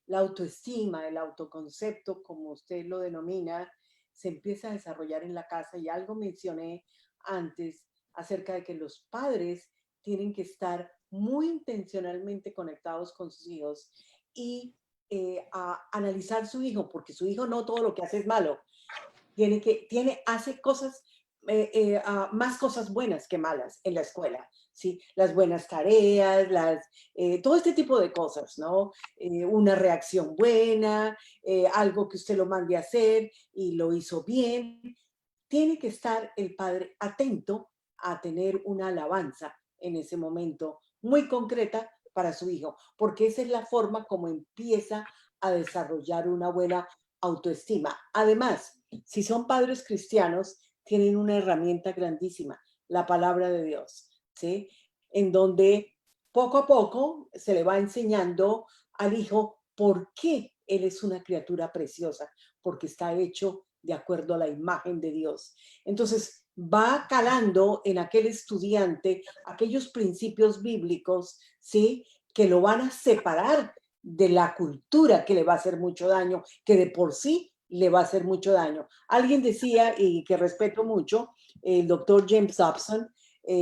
la autoestima, el autoconcepto, como usted lo denomina, se empieza a desarrollar en la casa, y algo mencioné antes acerca de que los padres tienen que estar muy intencionalmente conectados con sus hijos y a analizar su hijo, porque su hijo no todo lo que hace es malo, hace cosas, más cosas buenas que malas en la escuela, ¿sí? Las buenas tareas, todo este tipo de cosas, ¿no? Una reacción buena, algo que usted lo mande a hacer y lo hizo bien. Tiene que estar el padre atento a tener una alabanza en ese momento muy concreta para su hijo, porque esa es la forma como empieza a desarrollar una buena autoestima. Además, si son padres cristianos, tienen una herramienta grandísima, la palabra de Dios, ¿sí? En donde poco a poco se le va enseñando al hijo por qué él es una criatura preciosa, porque está hecho de acuerdo a la imagen de Dios. Entonces, va calando en aquel estudiante aquellos principios bíblicos, ¿sí? Que lo van a separar de la cultura que le va a hacer mucho daño, que de por sí le va a hacer mucho daño. Alguien decía, y que respeto mucho, el doctor James Dobson,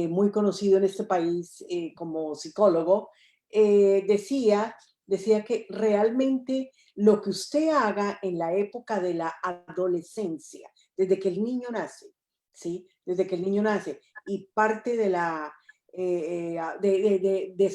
muy conocido en este país como psicólogo, decía que realmente lo que usted haga en la época de la adolescencia, desde que el niño nace, ¿sí? Desde que el niño nace y parte de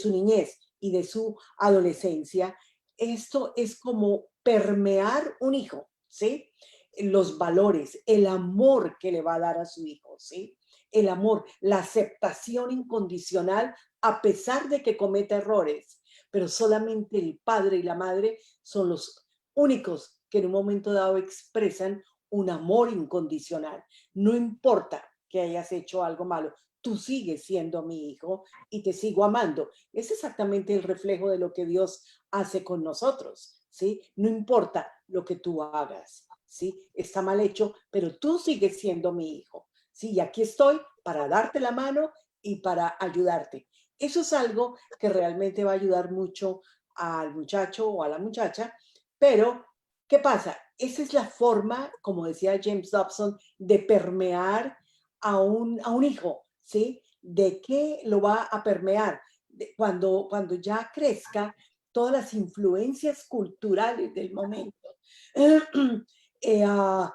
su niñez y de su adolescencia, esto es como permear un hijo, ¿sí? Los valores, el amor que le va a dar a su hijo, ¿sí? El amor, la aceptación incondicional a pesar de que cometa errores, pero solamente el padre y la madre son los únicos que en un momento dado expresan un amor incondicional. No importa que hayas hecho algo malo, tú sigues siendo mi hijo y te sigo amando. Es exactamente el reflejo de lo que Dios hace con nosotros, ¿sí? No importa lo que tú hagas. ¿sí? Está mal hecho, pero tú sigues siendo mi hijo, ¿sí? Y aquí estoy para darte la mano y para ayudarte. Eso es algo que realmente va a ayudar mucho al muchacho o a la muchacha, pero ¿qué pasa? Esa es la forma, como decía James Dobson, de permear a un hijo, ¿sí? ¿De qué lo va a permear? Cuando ya crezca, todas las influencias culturales del momento, eh, ah,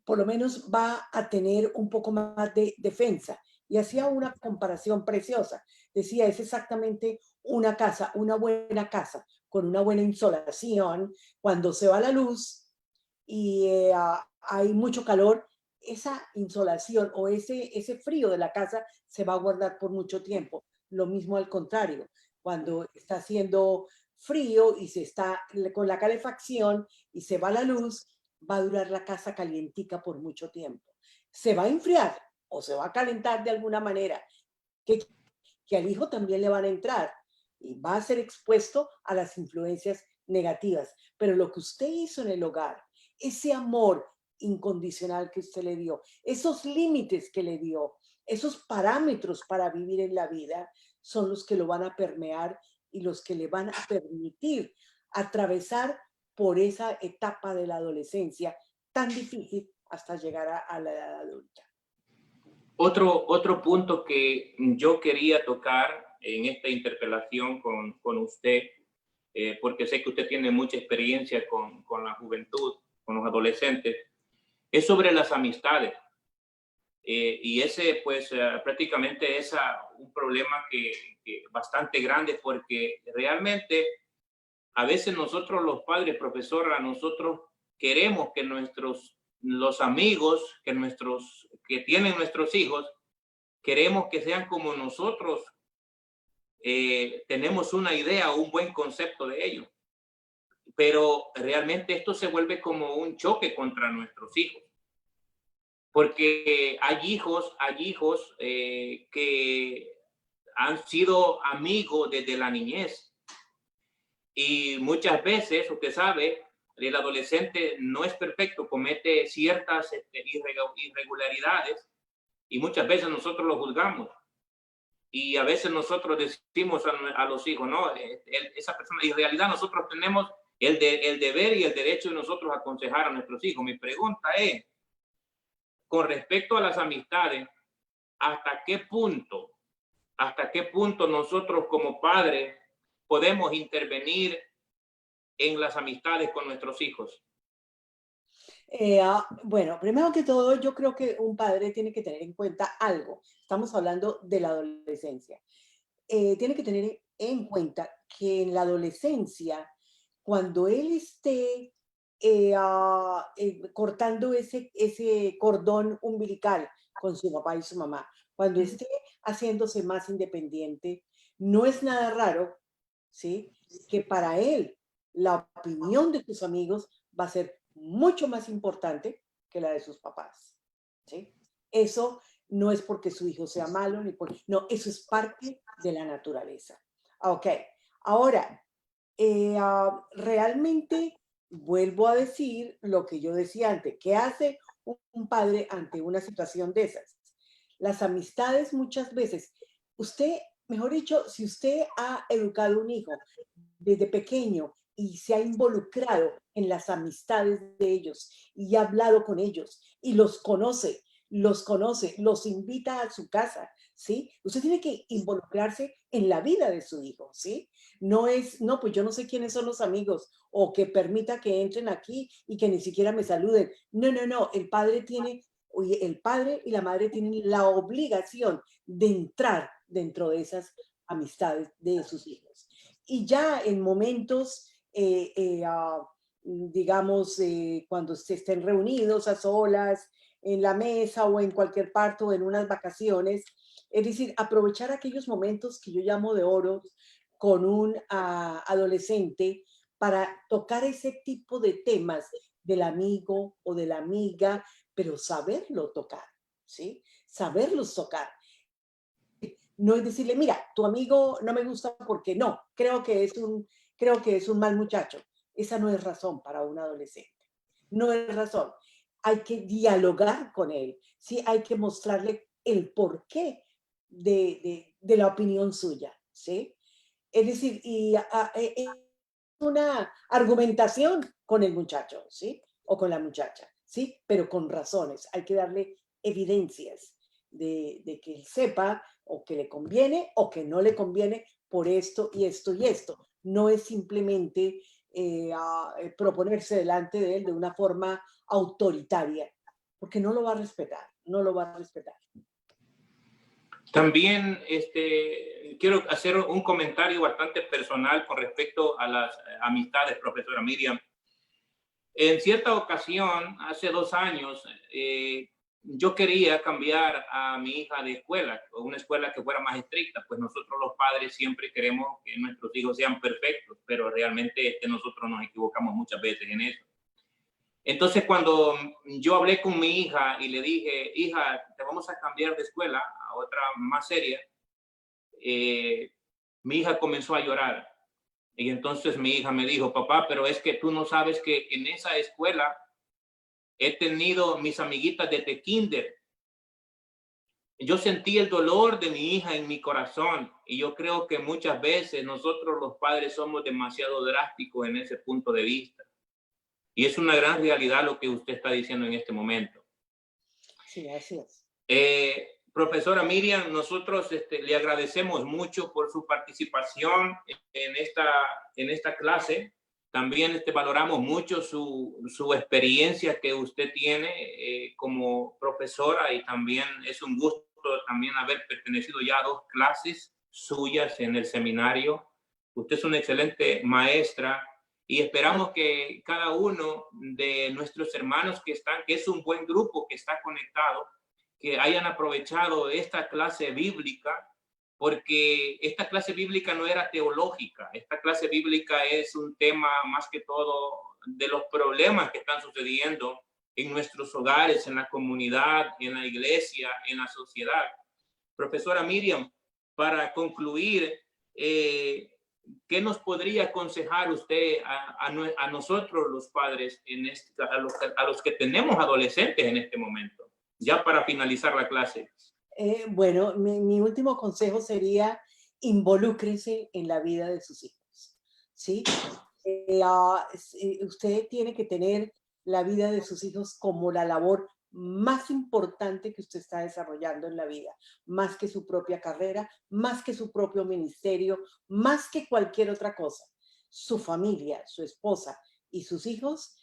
por lo menos va a tener un poco más de defensa. Y hacía una comparación preciosa. Decía, es exactamente una casa, una buena casa, con una buena insolación. Cuando se va la luz y hay mucho calor, esa insolación o ese frío de la casa se va a guardar por mucho tiempo. Lo mismo al contrario, cuando está haciendo frío y se está con la calefacción y se va la luz, va a durar la casa calientica por mucho tiempo. Se va a enfriar o se va a calentar de alguna manera, que, que al hijo también le van a entrar y va a ser expuesto a las influencias negativas. Pero lo que usted hizo en el hogar, ese amor incondicional que usted le dio, esos límites que le dio, esos parámetros para vivir en la vida, son los que lo van a permear y los que le van a permitir atravesar por esa etapa de la adolescencia tan difícil hasta llegar a la edad adulta. Otro punto que yo quería tocar en esta interpelación con usted, porque sé que usted tiene mucha experiencia con la juventud, con los adolescentes, es sobre las amistades. Y ese, pues, prácticamente es un problema que bastante grande, porque realmente a veces nosotros los padres, profesora, nosotros queremos que los amigos que tienen nuestros hijos, queremos que sean como nosotros tenemos una idea o un buen concepto de ellos. Pero realmente esto se vuelve como un choque contra nuestros hijos. Porque hay hijos que han sido amigos desde la niñez. Y muchas veces, usted sabe, el adolescente no es perfecto, comete ciertas irregularidades y muchas veces nosotros lo juzgamos. Y a veces nosotros decimos a los hijos, no, esa persona, y en realidad nosotros tenemos el deber y el derecho de nosotros aconsejar a nuestros hijos. Mi pregunta es, con respecto a las amistades, ¿hasta qué punto nosotros como padres podemos intervenir en las amistades con nuestros hijos? Bueno, primero que todo, yo creo que un padre tiene que tener en cuenta algo. Estamos hablando de la adolescencia. Tiene que tener en cuenta que en la adolescencia, cuando él esté cortando ese cordón umbilical con su papá y su mamá, cuando esté haciéndose más independiente, no es nada raro, ¿sí? Que para él la opinión de sus amigos va a ser mucho más importante que la de sus papás, ¿sí? Eso no es porque su hijo sea malo, no, eso es parte de la naturaleza. Ok, ahora, realmente vuelvo a decir lo que yo decía antes. ¿Qué hace un padre ante una situación de esas? Las amistades muchas veces, usted, mejor dicho, si usted ha educado un hijo desde pequeño y se ha involucrado en las amistades de ellos y ha hablado con ellos y los conoce, los invita a su casa, ¿sí? Usted tiene que involucrarse en la vida de su hijo, ¿sí? No es, no, pues yo no sé quiénes son los amigos o que permita que entren aquí y que ni siquiera me saluden. No, no, no, el padre y la madre tienen la obligación de entrar dentro de esas amistades de sus hijos. Y ya en momentos, digamos, cuando se estén reunidos a solas, en la mesa o en cualquier parte o en unas vacaciones, es decir, aprovechar aquellos momentos que yo llamo de oro con un adolescente para tocar ese tipo de temas del amigo o de la amiga, pero saberlo tocar, ¿sí? Saberlos tocar. No es decirle, mira, tu amigo no me gusta porque no, creo que es un mal muchacho. Esa no es razón para un adolescente. no es razón. Hay que dialogar con él, ¿sí? Hay que mostrarle el porqué de la opinión suya, ¿sí? Es decir, una argumentación con el muchacho, ¿sí? O con la muchacha, ¿sí? Pero con razones. Hay que darle evidencias de que él sepa o que le conviene o que no le conviene por esto y esto y esto. No es simplemente proponerse delante de él de una forma autoritaria, porque no lo va a respetar, no lo va a respetar. También quiero hacer un comentario bastante personal con respecto a las amistades, profesora Miriam. En cierta ocasión, hace 2 años, yo quería cambiar a mi hija de escuela, o una escuela que fuera más estricta, pues nosotros los padres siempre queremos que nuestros hijos sean perfectos, pero realmente nosotros nos equivocamos muchas veces en eso. Entonces, cuando yo hablé con mi hija y le dije, hija, te vamos a cambiar de escuela a otra más seria, mi hija comenzó a llorar. Y entonces mi hija me dijo, papá, pero es que tú no sabes que en esa escuela he tenido mis amiguitas desde kinder. Yo sentí el dolor de mi hija en mi corazón y yo creo que muchas veces nosotros los padres somos demasiado drásticos en ese punto de vista. Y es una gran realidad lo que usted está diciendo en este momento. Sí, así es. Profesora Miriam, nosotros le agradecemos mucho por su participación en esta clase. También valoramos mucho su experiencia que usted tiene como profesora y también es un gusto también haber pertenecido ya a 2 clases suyas en el seminario. Usted es una excelente maestra y esperamos que cada uno de nuestros hermanos que es un buen grupo que está conectado, que hayan aprovechado esta clase bíblica, porque esta clase bíblica no era teológica, esta clase bíblica es un tema más que todo de los problemas que están sucediendo en nuestros hogares, en la comunidad, en la iglesia, en la sociedad. Profesora Miriam, para concluir, ¿qué nos podría aconsejar usted a nosotros los padres, a los que tenemos adolescentes en este momento? Ya para finalizar la clase. Bueno, mi último consejo sería involúcrese en la vida de sus hijos, ¿sí? Usted tiene que tener la vida de sus hijos como la labor más importante que usted está desarrollando en la vida, más que su propia carrera, más que su propio ministerio, más que cualquier otra cosa. Su familia, su esposa y sus hijos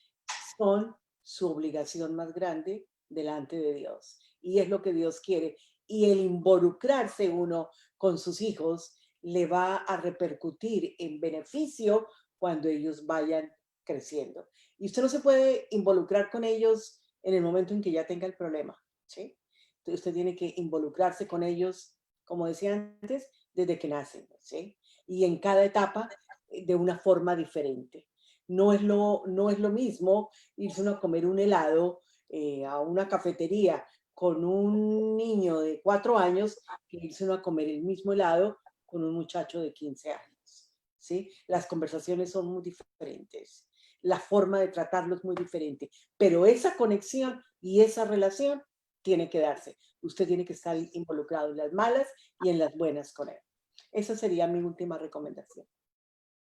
son su obligación más grande delante de Dios. Y es lo que Dios quiere. Y el involucrarse uno con sus hijos le va a repercutir en beneficio cuando ellos vayan creciendo. Y usted no se puede involucrar con ellos en el momento en que ya tenga el problema, ¿sí? Entonces usted tiene que involucrarse con ellos, como decía antes, desde que nacen, ¿sí? Y en cada etapa de una forma diferente. No es lo mismo irse uno a comer un helado a una cafetería con un niño de 4 años que irse uno a comer el mismo helado con un muchacho de 15 años, ¿sí? Las conversaciones son muy diferentes, la forma de tratarlo es muy diferente, pero esa conexión y esa relación tiene que darse. Usted tiene que estar involucrado en las malas y en las buenas con él. Esa sería mi última recomendación.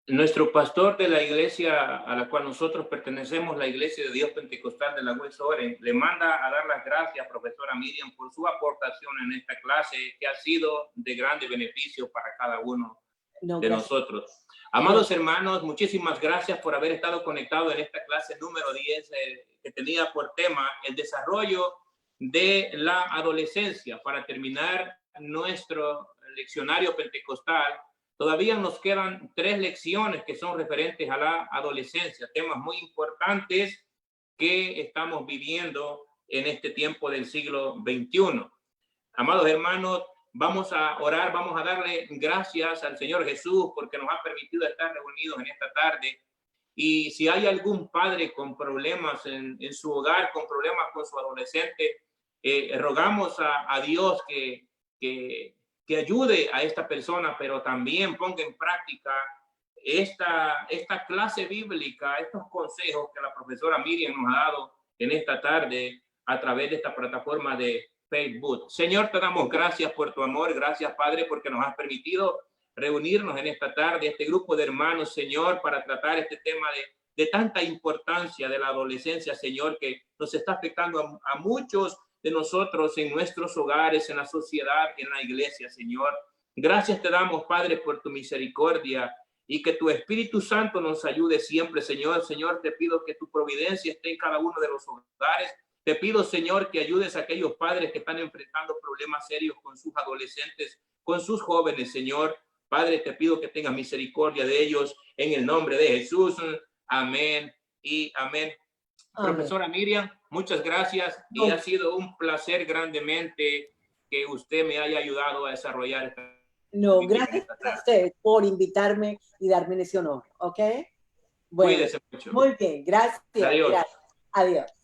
Nuestro pastor de la iglesia a la cual nosotros pertenecemos, la Iglesia de Dios Pentecostal de la West Orange, le manda a dar las gracias, profesora Miriam, por su aportación en esta clase, que ha sido de grande beneficio para cada uno de nosotros. Amados hermanos, muchísimas gracias por haber estado conectados en esta clase número 10 que tenía por tema el desarrollo de la adolescencia. Para terminar nuestro leccionario pentecostal, todavía nos quedan 3 lecciones que son referentes a la adolescencia, temas muy importantes que estamos viviendo en este tiempo del siglo XXI. Amados hermanos, vamos a orar, vamos a darle gracias al Señor Jesús porque nos ha permitido estar reunidos en esta tarde. Y si hay algún padre con problemas en su hogar, con problemas con su adolescente, rogamos a Dios que ayude a esta persona, pero también ponga en práctica esta clase bíblica, estos consejos que la profesora Miriam nos ha dado en esta tarde a través de esta plataforma de Facebook. Señor, te damos gracias por tu amor. Gracias, Padre, porque nos has permitido reunirnos en esta tarde, este grupo de hermanos, Señor, para tratar este tema de tanta importancia de la adolescencia, Señor, que nos está afectando a muchos de nosotros en nuestros hogares, en la sociedad, en la iglesia, Señor. Gracias te damos, Padre, por tu misericordia y que tu Espíritu Santo nos ayude siempre, Señor. Señor, te pido que tu providencia esté en cada uno de los hogares. Te pido, Señor, que ayudes a aquellos padres que están enfrentando problemas serios con sus adolescentes, con sus jóvenes, Señor. Padre, te pido que tengas misericordia de ellos en el nombre de Jesús. Amén y amén. Amén. Profesora Miriam, muchas gracias y ha sido un placer grandemente que usted me haya ayudado a desarrollar esta. No, gracias a usted por invitarme y darme ese honor, ¿ok? Bueno, cuídese mucho. Muy bien, gracias. Adiós. Gracias. Adiós.